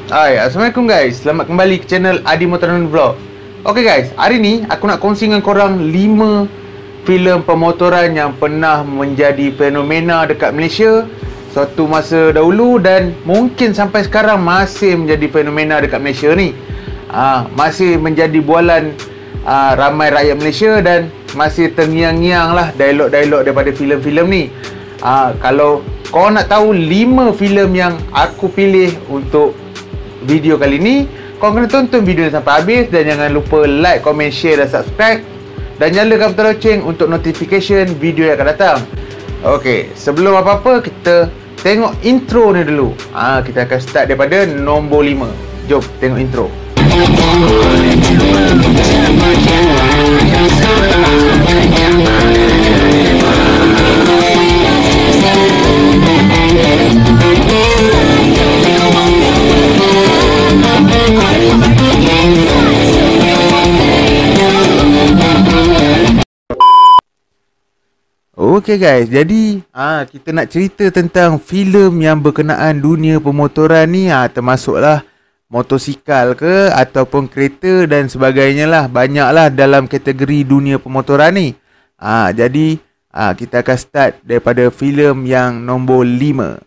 Hai, Assalamualaikum guys. Selamat kembali ke channel Adi Motoran Vlog. Okay guys, hari ni aku nak kongsi dengan korang 5 filem pemotoran yang pernah menjadi fenomena dekat Malaysia suatu masa dahulu dan mungkin sampai sekarang masih menjadi fenomena dekat Malaysia ni. Masih menjadi bualan ramai rakyat Malaysia dan masih terngiang-ngiang lah dialog-dialog daripada filem-filem ni. Kalau korang nak tahu 5 filem yang aku pilih untuk video kali ni, korang kena tonton video ni sampai habis dan jangan lupa like, komen, share dan subscribe dan nyalakan butang loceng untuk notification video yang akan datang. Okey, sebelum apa-apa kita tengok intro ni dulu. Kita akan start daripada nombor 5. Jom tengok intro. Okay guys, jadi kita nak cerita tentang filem yang berkenaan dunia pemotoran ni, termasuklah motosikal ke ataupun kereta dan sebagainya lah. Banyaklah dalam kategori dunia pemotoran ni. Jadi kita akan start daripada filem yang nombor 5.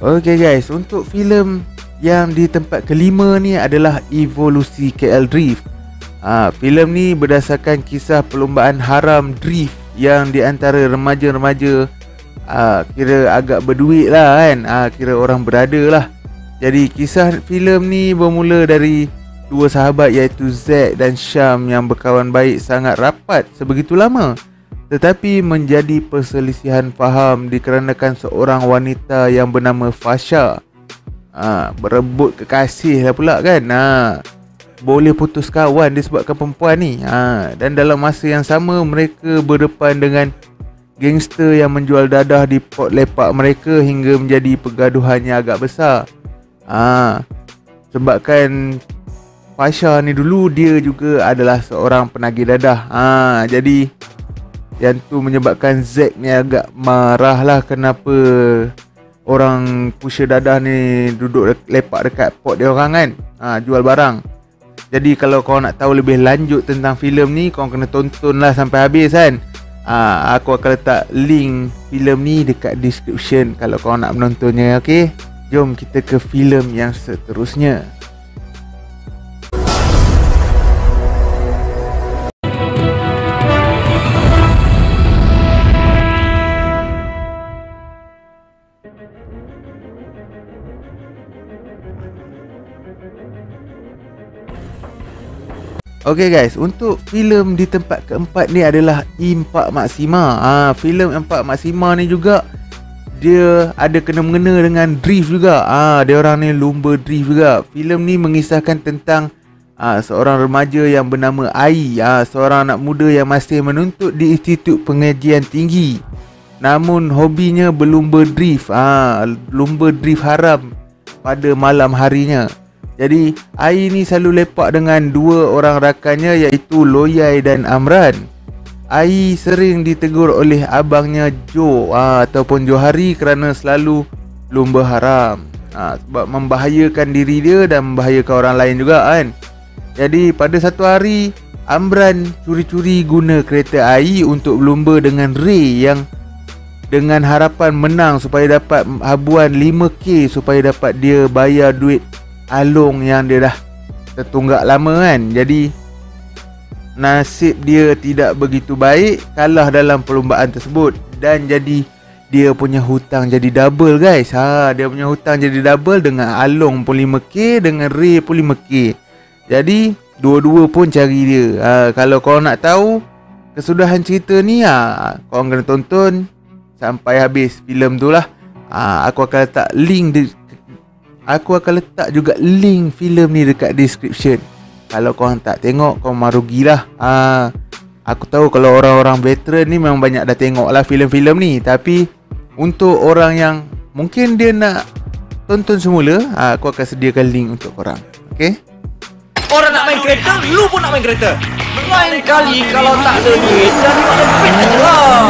Okay guys, untuk filem yang di tempat kelima ni adalah Evolusi KL Drift. Filem ni berdasarkan kisah perlombaan haram drift yang di antara remaja-remaja kira agak berduit lah kan, kira orang berada lah. Jadi kisah filem ni bermula dari dua sahabat iaitu Zack dan Syam yang berkawan baik sangat rapat sebegitu lama, tetapi menjadi perselisihan faham dikarenakan seorang wanita yang bernama Fasha berebut kekasih lah pula kan. Boleh putus kawan disebabkan perempuan ni. Dan dalam masa yang sama mereka berdepan dengan gangster yang menjual dadah di pot lepak mereka hingga menjadi pergaduhan yang agak besar. Sebabkan Fasha ni dulu dia juga adalah seorang penagih dadah. Jadi yang tu menyebabkan Zack ni agak marah lah kenapa orang pusher dadah ni duduk lepak dekat pot dia orang kan, jual barang. Jadi kalau kau nak tahu lebih lanjut tentang filem ni, kau kena tonton lah sampai habis kan. Aku akan letak link filem ni dekat description kalau kau nak menontonnya. Okay, jom kita ke filem yang seterusnya. Okay guys, untuk filem di tempat keempat ni adalah Impak Maxima. Filem Impak Maxima ni juga dia ada kena-mengena dengan drift juga. Dia orang ni lumba drift juga. Filem ni mengisahkan tentang seorang remaja yang bernama Ai, seorang anak muda yang masih menuntut di Institut Pengajian Tinggi. Namun hobinya berlumba drift, lumba drift haram pada malam harinya. Jadi Ai ni selalu lepak dengan dua orang rakannya iaitu Loyai dan Amran. Ai sering ditegur oleh abangnya Jo ataupun Johari kerana selalu lumba haram, sebab membahayakan diri dia dan membahayakan orang lain juga kan. Jadi pada satu hari Amran curi-curi guna kereta Ai untuk berlumba dengan Ray yang dengan harapan menang supaya dapat habuan 5k supaya dapat dia bayar duit alung yang dia dah tertunggak lama kan. Jadi nasib dia tidak begitu baik, kalah dalam perlombaan tersebut dan jadi dia punya hutang jadi double guys. Dia punya hutang jadi double dengan alung pun 5k, dengan Ray pun 5k. Jadi dua-dua pun cari dia. Kalau kau nak tahu kesudahan cerita ni, kau kena tonton sampai habis filem tu lah. Aku akan letak link Aku akan letak juga link filem ni dekat description. Kalau korang tak tengok, korang marugilah. Aku tahu kalau orang-orang veteran ni memang banyak dah tengok lah filem-filem ni. Tapi untuk orang yang mungkin dia nak tonton semula, aku akan sediakan link untuk korang. Okay? Orang nak main kereta, lu pun nak main kereta. Lain kali kalau tak ada duit, jadi tak ada duit aja lah.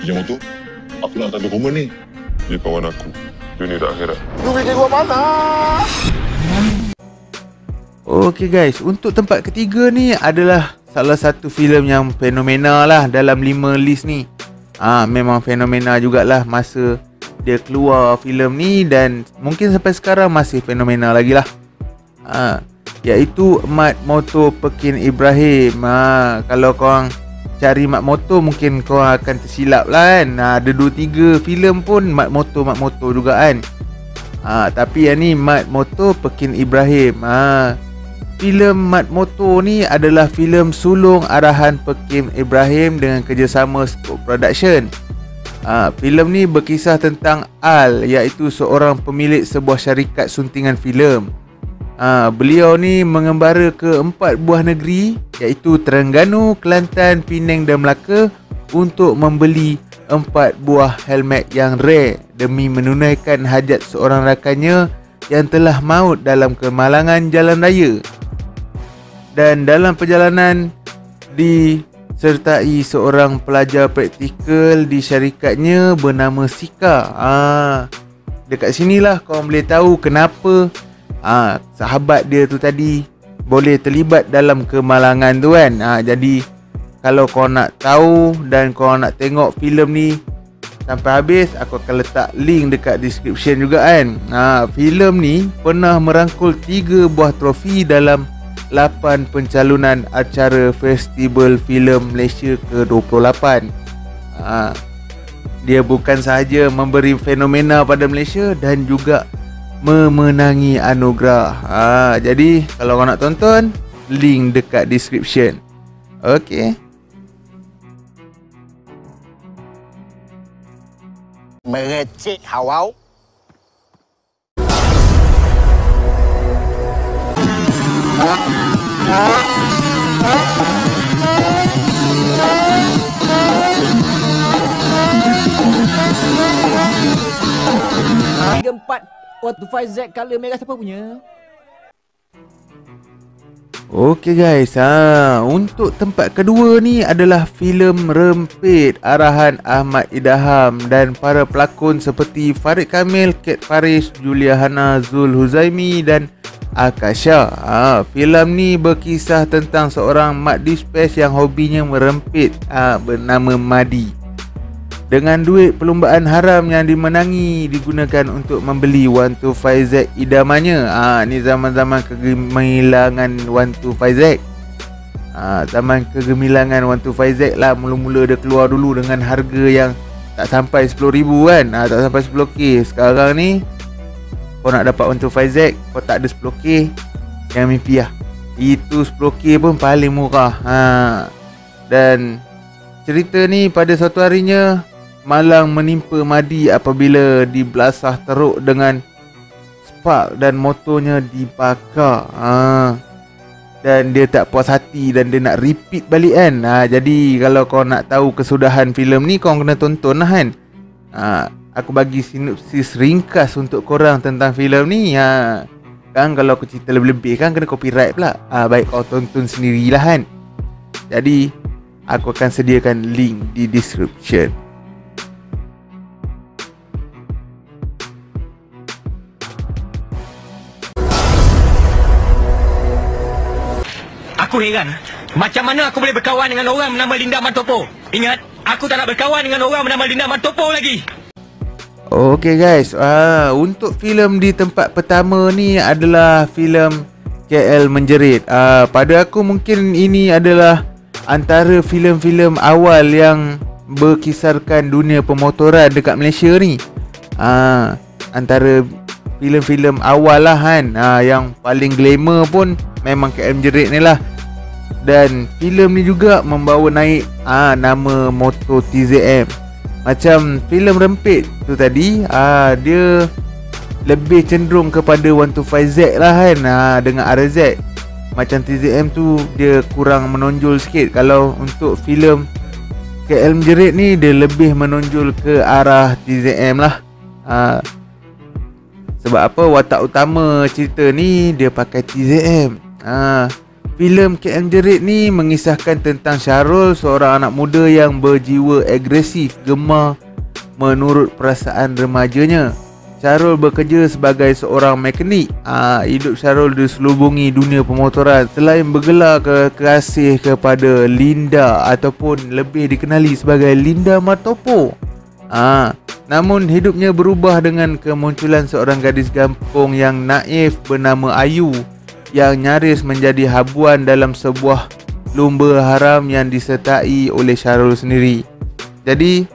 Yang motor, aku nak hantar dokumen ni. Dia kawan aku. Dunia tak akhirat. Okay guys, untuk tempat ketiga ni adalah salah satu filem yang fenomena lah dalam 5 list ni. Memang fenomena jugalah masa dia keluar filem ni, dan mungkin sampai sekarang masih fenomena lagi lah. Iaitu Mat Motor Pekin Ibrahim. Kalau korang cari Mat Motor mungkin korang akan tersilap lah kan. Ada 2-3 filem pun Mat Motor juga kan. Tapi yang ni Mat Motor Pekin Ibrahim. Filem Mat Motor ni adalah filem sulung arahan Pekin Ibrahim dengan kerjasama Scope Production. Filem ni berkisah tentang Al, iaitu seorang pemilik sebuah syarikat suntingan filem. Beliau ni mengembara ke 4 buah negeri, iaitu Terengganu, Kelantan, Penang dan Melaka, untuk membeli 4 buah helmet yang rare demi menunaikan hajat seorang rakannya yang telah maut dalam kemalangan jalan raya. Dan dalam perjalanan disertai seorang pelajar praktikal di syarikatnya bernama Sika. Dekat sinilah korang boleh tahu kenapa sahabat dia tu tadi boleh terlibat dalam kemalangan tu kan. Jadi kalau korang nak tahu dan korang nak tengok filem ni sampai habis, aku akan letak link dekat description juga kan. Filem ni pernah merangkul 3 buah trofi dalam 8 pencalonan acara Festival Filem Malaysia ke-28. Dia bukan sahaja memberi fenomena pada Malaysia dan juga memenangi anugerah. Jadi kalau kau nak tonton, link dekat description. Okay. Merecek hawau. Empat waktu 5Z color merah siapa punya? Okay guys, untuk tempat kedua ni adalah filem Rempit arahan Ahmad Idham dan para pelakon seperti Farid Kamil, Kat Faris, Julia Hana, Zul Huzaimi dan Akasha. Filem ni berkisah tentang seorang mat dispatch yang hobinya merempit, bernama Madi. Dengan duit perlumbaan haram yang dimenangi digunakan untuk membeli 125Z idamannya. Ni zaman-zaman kegemilangan 125Z. Zaman kegemilangan 125Z lah. Mula-mula dia keluar dulu dengan harga yang tak sampai 10,000 kan. Tak sampai 10k. Sekarang ni kau nak dapat 125Z, kau tak ada 10k, jangan mimpi lah. Itu 10k pun paling murah. Dan cerita ni pada suatu harinya malang menimpa Madi apabila dibelasah teruk dengan spark dan motornya dibakar. Dan dia tak puas hati dan dia nak repeat balik kan. Jadi kalau kau nak tahu kesudahan filem ni, kau kena tonton lah kan. Aku bagi sinopsis ringkas untuk korang tentang filem ni. Kan kalau aku cerita lebih-lebih kan kena copyright pula. Baik kau tonton sendirilah kan. Jadi aku akan sediakan link di description. Aku heran, macam mana aku boleh berkawan dengan orang bernama Linda Matopo? Ingat, aku tak nak berkawan dengan orang bernama Linda Matopo lagi. Okay guys, untuk filem di tempat pertama ni adalah filem KL Menjerit. Pada aku mungkin ini adalah antara filem-filem awal yang berkisarkan dunia pemotoran dekat Malaysia ni. Antara filem-filem awal lah kan. Yang paling glamour pun memang KL Menjerit ni lah. Dan filem ni juga membawa naik nama Motor TZM. Macam filem Rempit tu tadi, dia lebih cenderung kepada 125Z lah kan, dengan RZ. macam TZM tu dia kurang menonjol sikit. Kalau untuk filem KL Menjerit ni dia lebih menonjol ke arah TZM lah. Sebab apa, watak utama cerita ni dia pakai TZM. Filem KL Menjerit ni mengisahkan tentang Syarul, seorang anak muda yang berjiwa agresif, gemar menurut perasaan remajanya. Syarul bekerja sebagai seorang mekanik. Hidup Syarul diselubungi dunia pemotoran. Selain bergelar kekasih kepada Linda ataupun lebih dikenali sebagai Linda Matopo, namun hidupnya berubah dengan kemunculan seorang gadis kampung yang naif bernama Ayu, yang nyaris menjadi habuan dalam sebuah lumba haram yang disertai oleh Syarul sendiri. Jadi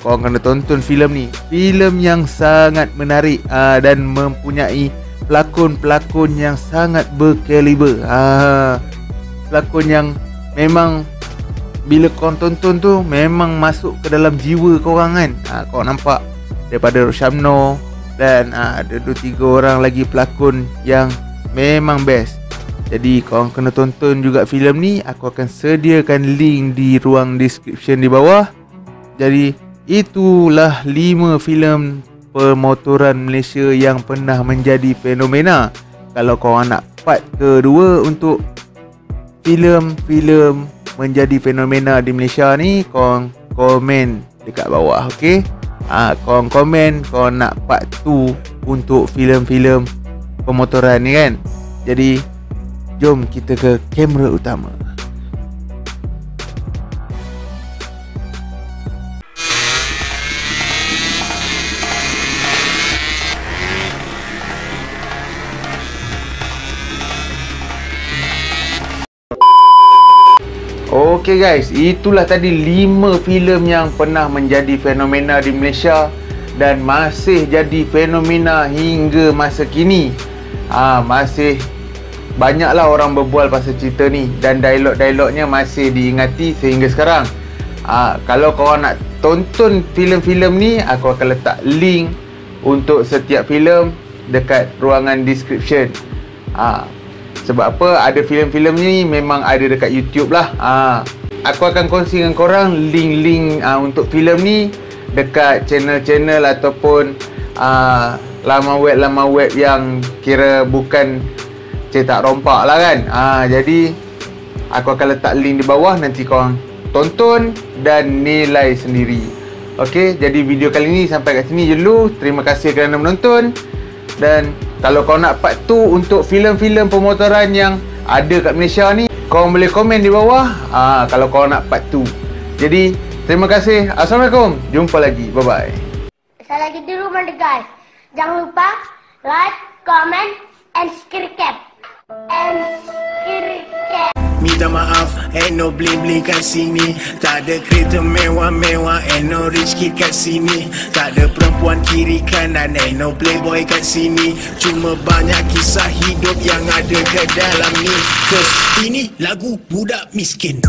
korang kena tonton filem ni. Filem yang sangat menarik dan mempunyai pelakon-pelakon yang sangat berkaliber. Pelakon yang memang bila korang tonton tu memang masuk ke dalam jiwa korang kan. Korang nampak daripada Roshamno dan ada 2-3 orang lagi pelakon yang memang best. Jadi korang kena tonton juga filem ni. Aku akan sediakan link di ruang description di bawah. Jadi itulah 5 filem pemotoran Malaysia yang pernah menjadi fenomena. Kalau korang nak part kedua untuk filem-filem menjadi fenomena di Malaysia ni, korang komen dekat bawah, okey? Korang komen korang nak part 2 untuk filem-filem pemotoran ni kan. Jadi jom kita ke kamera utama. Okay guys, itulah tadi 5 filem yang pernah menjadi fenomena di Malaysia dan masih jadi fenomena hingga masa kini. Masih banyaklah orang berbual pasal cerita ni dan dialog-dialognya masih diingati sehingga sekarang. Kalau korang nak tonton filem-filem ni, aku akan letak link untuk setiap filem dekat ruangan description. Sebab apa, ada filem-filem ni memang ada dekat YouTube lah. Aku akan kongsi dengan korang link-link untuk filem ni dekat channel-channel ataupun laman web yang kira bukan cetak rompak lah kan. Jadi aku akan letak link di bawah, nanti korang tonton dan nilai sendiri. Okey, jadi video kali ni sampai kat sini dulu. Terima kasih kerana menonton. Dan kalau kau nak part 2 untuk filem-filem pemotoran yang ada kat Malaysia ni, kau boleh komen di bawah kalau kau nak part 2. Jadi terima kasih. Assalamualaikum. Jumpa lagi. Bye bye. Saya lagi di rumah deh guys. Jangan lupa like, comment, and subscribe. Minta maaf, ain't no bling-bling kat sini. Tak ada kereta mewah-mewah, ain't no rich kid kat sini. Tak ada perempuan kiri kanan, ain't no playboy kat sini. Cuma banyak kisah hidup yang ada ke dalam ni. Cause ini lagu budak miskin.